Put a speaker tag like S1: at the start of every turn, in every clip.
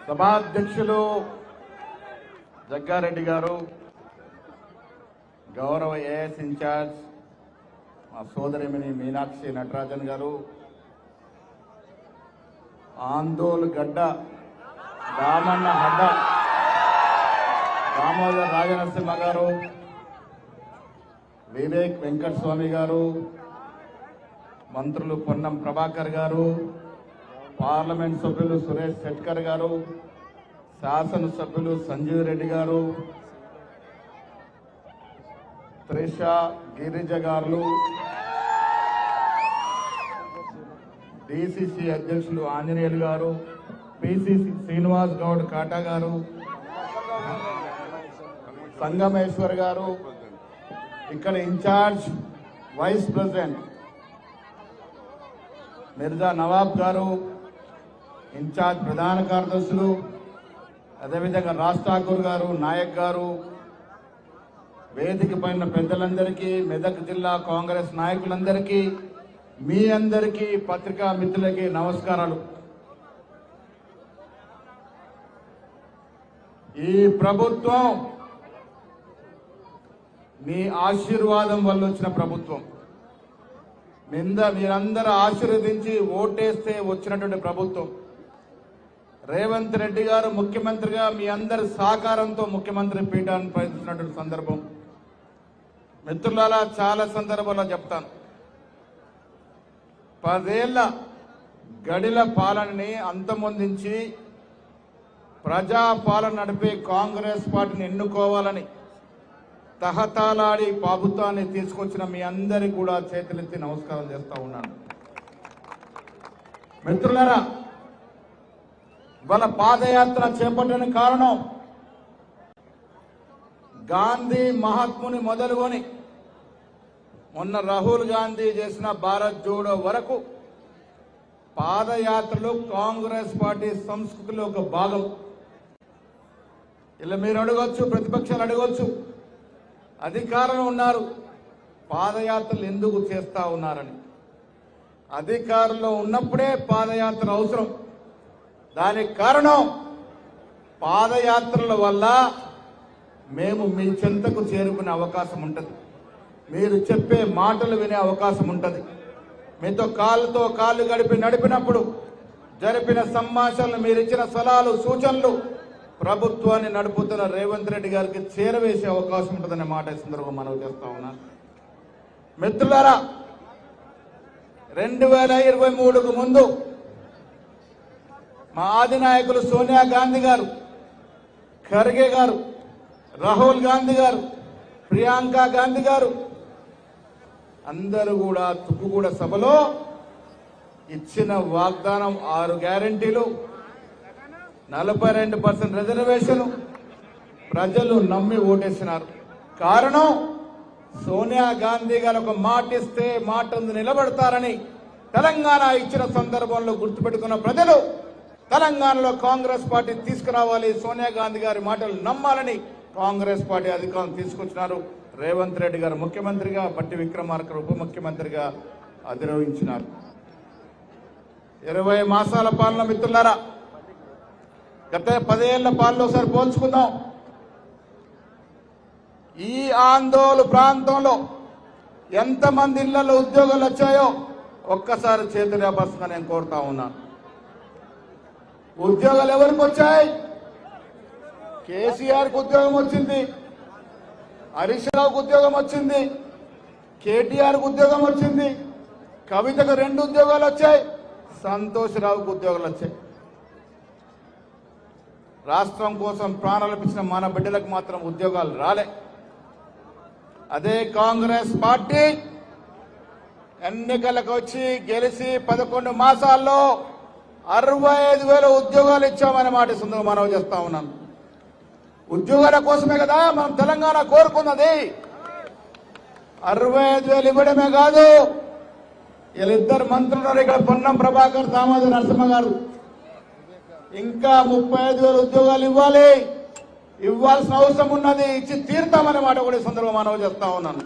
S1: సభాధ్యక్షులు జగ్గారెడ్డి గారు, గౌరవ ఏఎస్ ఇన్ఛార్జ్ మా సోదరిమణి మీనాక్షి నటరాజన్ గారు, ఆందోళ్ గడ్డ రామన్న హడ్డ దామోదర్ రాజనరసింహ గారు, వివేక్ వెంకటస్వామి గారు, మంత్రులు పొన్నం ప్రభాకర్ గారు, పార్లమెంట్ సభ్యులు సురేష్ శెట్కర్ గారు, శాసనసభ్యులు సంజీవ్ రెడ్డి గారు, త్రిష గిరిజ గారు, డిసిసి అధ్యక్షులు ఆంజనేయులు గారు, పిసిసి శ్రీనివాస్ గౌడ్ కాటా గారు, సంగమేశ్వర్ గారు, ఇక్కడ in charge vice president Mirza Nawab గారు, ఇన్ఛార్జ్ ప్రధాన కార్యదర్శులు, అదేవిధంగా రాజ్ ఠాకూర్ గారు, నాయక్ గారు, వేదిక పైన పెద్దలందరికీ, మెదక్ జిల్లా కాంగ్రెస్ నాయకులందరికీ, మీ అందరికీ, పత్రికా మిత్రులకి నమస్కారాలు. ఈ ప్రభుత్వం మీ ఆశీర్వాదం వల్ల వచ్చిన ప్రభుత్వం, మీరందరూ ఆశీర్వదించి ఓటేస్తే వచ్చినటువంటి ప్రభుత్వం. రేవంత్ రెడ్డి గారు ముఖ్యమంత్రిగా మీ అందరి సహకారంతో ముఖ్యమంత్రి పీఠాన్ని పయనిస్తున్నటువంటి సందర్భం. మిత్రులారా, చాలా సందర్భాల్లో చెప్తాను, 10 ఏళ్ల గడిల పాలనని అంతమొందించి ప్రజాపాలన నడిపే కాంగ్రెస్ పార్టీని ఎన్నుకోవాలని తహతాలాడి ప్రభుత్వాన్ని తీసుకొచ్చిన మీ అందరికీ కూడా చేతులెత్తి నమస్కారం చేస్తా ఉన్నాను. మిత్రులారా, వాళ్ళ పాదయాత్ర చేపట్టడానికి కారణం గాంధీ మహాత్ముని మొదలుకొని మొన్న రాహుల్ గాంధీ చేసిన భారత్ జోడో వరకు పాదయాత్రలు కాంగ్రెస్ పార్టీ సంస్కృతిలో ఒక భాగం. ఇలా మీరు అడగొచ్చు, ప్రతిపక్షాలు అడగొచ్చు, అధికారంలో ఉన్నారు, పాదయాత్రలు ఎందుకు చేస్తా ఉన్నారని. అధికారంలో ఉన్నప్పుడే పాదయాత్ర అవసరం. దానికి కారణం పాదయాత్రల వల్ల మేము మీ చెంతకు చేరుకునే అవకాశం ఉంటుంది, మీరు చెప్పే మాటలు వినే అవకాశం ఉంటుంది. మీతో కాళ్ళతో కాళ్ళు నడిపినప్పుడు జరిపిన సంభాషణలు, మీరు ఇచ్చిన సలహాలు, సూచనలు ప్రభుత్వాన్ని నడుపుతున్న రేవంత్ రెడ్డి గారికి చేరవేసే అవకాశం ఉంటుందనే మాట ఈ సందర్భంగా మనవి చేస్తా ఉన్నాను. మిత్రులారా, 2023కు ముందు మా అధినాయకులు సోనియా గాంధీ గారు, ఖర్గే గారు, రాహుల్ గాంధీ గారు, ప్రియాంక గాంధీ గారు అందరూ కూడా తుక్కుగూడ సభలో ఇచ్చిన వాగ్దానం 6 గ్యారెంటీలు, 42% రిజర్వేషన్ ప్రజలు నమ్మి ఓటేసినారు. కారణం సోనియా గాంధీ గారు ఒక మాట ఇస్తే మాట నిలబడతారని తెలంగాణ ఇచ్చిన సందర్భంలో గుర్తుపెట్టుకున్న ప్రజలు తెలంగాణలో కాంగ్రెస్ పార్టీ తీసుకురావాలి, సోనియా గాంధీ గారి మాటలు నమ్మాలని కాంగ్రెస్ పార్టీ అధికారం తీసుకొచ్చినారు. రేవంత్ రెడ్డి గారు ముఖ్యమంత్రిగా, బట్టి విక్రమార్క ఉప ముఖ్యమంత్రిగా అధిరోహించినారు. 20 మాసాల పాలన మిత్రులారా, గత 10 ఏళ్ల పాలన ఒకసారి పోల్చుకుందాం. ఈ ఆందోళన ప్రాంతంలో ఎంతమంది ఇళ్లలో ఉద్యోగాలు వచ్చాయో ఒక్కసారి చేతులు లేపర్స్గా నేను కోరుతా ఉన్నాను. ఉద్యోగాలు ఎవరికి వచ్చాయి? కేసీఆర్కి ఉద్యోగం వచ్చింది, హరీష్ రావుకు ఉద్యోగం వచ్చింది, కేటీఆర్కు ఉద్యోగం వచ్చింది, కవితకు 2 ఉద్యోగాలు వచ్చాయి, సంతోష్ రావుకు ఉద్యోగాలు వచ్చాయి. రాష్ట్రం కోసం ప్రాణాలు ఇచ్చిన మన బిడ్డలకు మాత్రం ఉద్యోగాలు రాలే. అదే కాంగ్రెస్ పార్టీ ఎన్నికలకు వచ్చి గెలిచి 11 మాసాల్లో 65,000 ఉద్యోగాలు ఇచ్చామనే మాట సందర్భంగా మనవి చేస్తా ఉన్నాను. ఉద్యోగాల కోసమే కదా మనం తెలంగాణ కోరుకున్నది. 65,000 ఇవ్వడమే కాదు, వీళ్ళిద్దరు మంత్రులు ఇక్కడ పొన్నం ప్రభాకర్, దామోదర్ నరసింహ గారు, ఇంకా 35,000 ఉద్యోగాలు ఇవ్వాల్సిన అవసరం ఉన్నది, ఇచ్చి తీరుతామనే మాట కూడా ఈ సందర్భంగా మనవి చేస్తా ఉన్నాను.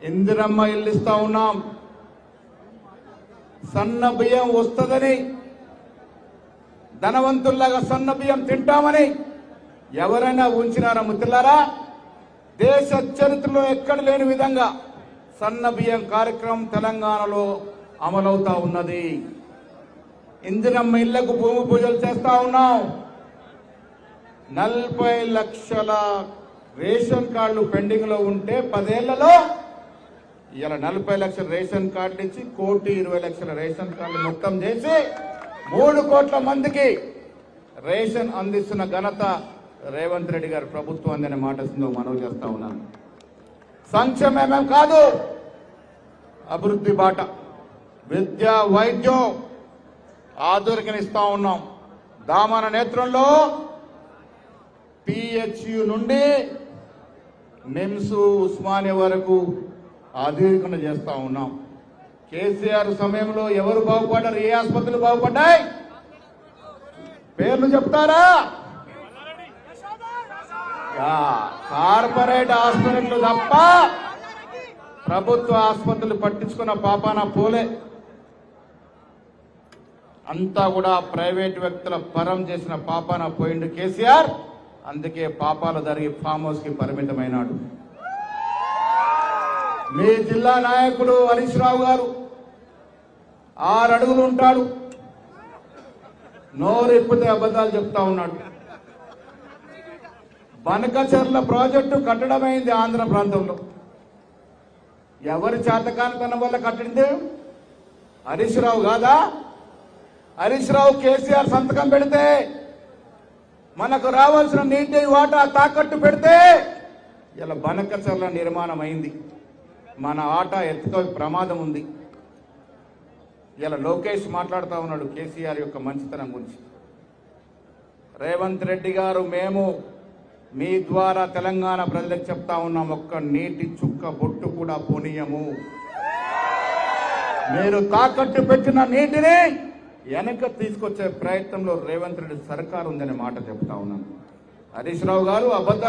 S1: ఇందిరమ్మ ఇల్లు ఇస్తా ఉన్నాం, సన్న బియ్యం వస్తుందని, ధనవంతుల్లాగా సన్న బియ్యం తింటామని ఎవరైనా ఉంచినారా మిత్రులారా? దేశ చరిత్రలో ఎక్కడ లేని విధంగా సన్న బియ్యం కార్యక్రమం తెలంగాణలో అమలవుతా ఉన్నది. ఇందిరమ్మ ఇళ్లకు భూమి పూజలు చేస్తా ఉన్నాం. 40 లక్షల రేషన్ కార్డులు పెండింగ్ లో ఉంటే 10 ఏళ్లలో ఇలా 40 లక్షల రేషన్ కార్డులు ఇచ్చి 1,20,00,000 రేషన్ కార్డులు మొత్తం చేసి 3 కోట్ల మందికి రేషన్ అందిస్తున్న ఘనత రేవంత్ రెడ్డి గారి ప్రభుత్వం అనే మాట మనవి చేస్తా ఉన్నాను. సంక్షేమం కాదు, అభివృద్ధి బాట. విద్య, వైద్యం ఆధునికనిస్తా ఉన్నాం. దామన నేత్రంలో PHU నుండి నిమ్స్, ఉస్మానియా వరకు ఆధునికరణ చేస్తా ఉన్నాం. కేసీఆర్ సమయంలో ఎవరు బాగుపడ్డారు? ఏ ఆసుపత్రులు బాగుపడ్డాయి? పేర్లు చెప్తారా? కార్పొరేట్ హాస్పిటల్ తప్ప ప్రభుత్వ ఆసుపత్రులు పట్టించుకున్న పాపాన పోలే. అంతా కూడా ప్రైవేట్ వ్యక్తుల పరం చేసిన పాపాన పోయిండు కేసీఆర్. అందుకే పాపాలు జరిగి ఫామ్ హౌస్ కి పరిమితమైనాడు. మీ జిల్లా నాయకుడు హరీష్ రావు గారు 6 అడుగులు ఉంటాడు, నోరెప్పితే అబద్ధాలు చెప్తా ఉన్నాడు. బనకచర్ల ప్రాజెక్టు కట్టడమైంది ఆంధ్ర ప్రాంతంలో. ఎవరి చేతకానితనం వల్ల కట్టింది? హరీష్ రావు కాదా? హరీష్ రావు కేసీఆర్ సంతకం పెడితే మనకు రావాల్సిన నీటి వాటా తాకట్టు పెడితే ఇలా బనకచర్ల నిర్మాణం అయింది. మన ఆట ఎత్తుక ప్రమాదం ఉంది. ఇలా లోకేష్ మాట్లాడుతూ ఉన్నాడు కేసీఆర్ యొక్క మంచితనం గురించి. రేవంత్ రెడ్డి గారు, మేము మీ ద్వారా తెలంగాణ ప్రజలకు చెప్తా ఉన్నాం, ఒక్క నీటి చుక్క బొట్టు కూడా పోనీయము. మీరు తాకట్టు పెట్టిన నీటిని వెనక తీసుకొచ్చే ప్రయత్నంలో రేవంత్ రెడ్డి సర్కారు ఉందనే మాట చెప్తా ఉన్నాను. హరీష్ రావు గారు అబద్ధాలు